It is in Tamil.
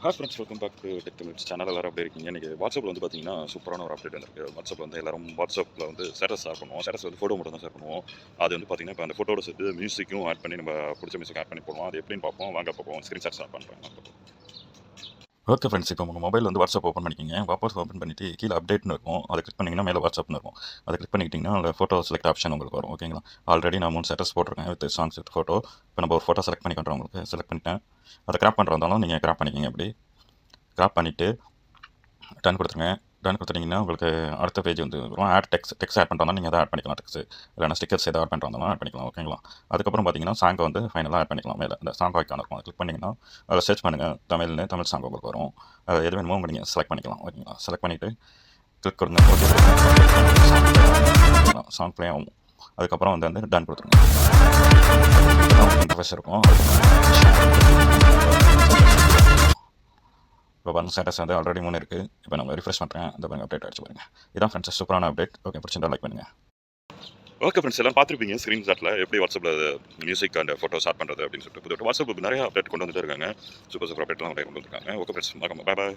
Hi friends, welcome back to tech Tamils channel. எல்லாரும் எப்படி இருக்கீங்க? இன்றைக்கி வாட்ஸ்அப்பில் வந்து பார்த்தீங்கன்னா சூப்பரான ஒரு அப்டேட் வந்திருக்கு. வாட்ஸ்அப்பில் வந்து எல்லாரும் வாட்ஸ்அப்பில் வந்து ஸ்டேட்டஸ் ஷேர் பண்ணுவோம். ஸ்டேட்டஸ் வந்து ஃபோட்டோ மட்டும் தான் ஷேர் பண்ணுவோம். அது வந்து பார்த்தீங்கன்னா இப்போ அந்த ஃபோட்டோட சேர்த்து மியூசிக்கும் ஆட் பண்ணி நம்ம பிடிச்ச மியூசிக் ஆட் பண்ணி போடுவோம். அது எப்படின்னு பார்ப்போம். வாங்க பார்ப்போம். ஸ்க்ரீன்ஷாட் ஷேர் பண்ணுறேன். ஓகே ஃப்ரெண்ட்ஸ், இப்போ உங்கள் மொபைல் வந்து வாட்ஸ்அப் ஓப்பன் பண்ணிக்கிங்க. வாட்ஸ்அப் ஓப்பன் பண்ணிவிட்டு கீழே அப்டேட்னு இருக்கும். அதை கிளிக் பண்ணிங்கன்னா மேலே வாட்ஸ்அப்னு இருக்கும். அதை கிளிக் பண்ணிக்கிட்டிங்கன்னா அதில் ஃபோட்டோ செலக்ட் ஆப்ஷன் உங்களுக்கு வரும். ஓகேங்களா? ஆல்ரெடி நான் 3 ஸ்டேட்டஸ் போட்டிருக்கேன் வித் சாங்ஸ் வித் ஃபோட்டோ. இப்போ நம்ம ஒரு ஃபோட்டோ செலக்ட் பண்ணி பண்ணுறோம். உங்களுக்கு செலக்ட் பண்ணிட்டேன். அதை கிராப் பண்ணுறதாலும் நீங்கள் கிராப் பண்ணிக்கிங்க. அப்படி கிராப் பண்ணிவிட்டு டன் கொடுத்துருங்க. டன் கொடுத்துட்டிங்கன்னா உங்களுக்கு அடுத்த பேஜ் வந்து வரும். ஆட் டெக்ஸ்ட் ஆட் பண்ணுறதா நீங்கள் அதை ஆட் பண்ணிக்கலாம். டெக்ஸ்ட் இல்லைனா ஸ்டிக்கர்ஸ் எதாவது ஆட் பண்ணுறதாலும் ஆட் பண்ணிக்கலாம். ஓகேங்களா? அதுக்கப்புறம் பார்த்தீங்கன்னா சாங்கை வந்து ஃபைனலாக ஆட் பண்ணிக்கலாம். மேலே இந்த சாங் ஐக்கான் இருக்கும். அதை கிளிக் பண்ணிங்கன்னா அதில் சர்ச் பண்ணுங்கள். தமிழ் சாங் உங்களுக்கு வரும். அது எது வேணுமோ நீங்கள் செலக்ட் பண்ணிக்கலாம். ஓகேங்களா? செலக்ட் பண்ணிவிட்டு கிளிக் கொடுங்க. ஓகே, சாங் ப்ளே ஆகும். அதுக்கப்புறம் வந்து டன் கொடுத்துருங்க. இன்டர்ஃபேஸ் இருக்கும். இப்போ பாருங்கள், ஸ்டேட்டஸ் வந்து ஆல்ரெடி 3 இருக்குது. இப்போ நம்ம ரிஃப்ரெஷ் பண்ணுறேன். இந்த பாருங்கள், அப்டேட் ஆகிடுச்சு பாருங்கள். இதான் ஃப்ரெண்ட்ஸ் சூப்பரான அப்டேட். ஓகே, பிடிச்சிருந்தா லைக் பண்ணுங்கள். ஓகே ஃப்ரெண்ட்ஸ், எல்லாம் பார்த்துருப்பீங்க ஸ்க்ரீன்ஷாட்டில் எப்படி வாட்ஸ்அப்பில் மியூசிக் அண்ட் ஃபோட்டோ ஷேர் பண்ணுறது அப்படின்னு சொல்லிட்டு. வாட்ஸ்அப் நிறைய அப்டேட் கொண்டு வந்துட்டு இருக்காங்க. சூப்பர் அப்டேட்லாம் நிறைய கொண்டு வந்துருக்காங்க. ஓகே ஃப்ரெண்ட்ஸ், பாய் பாய்.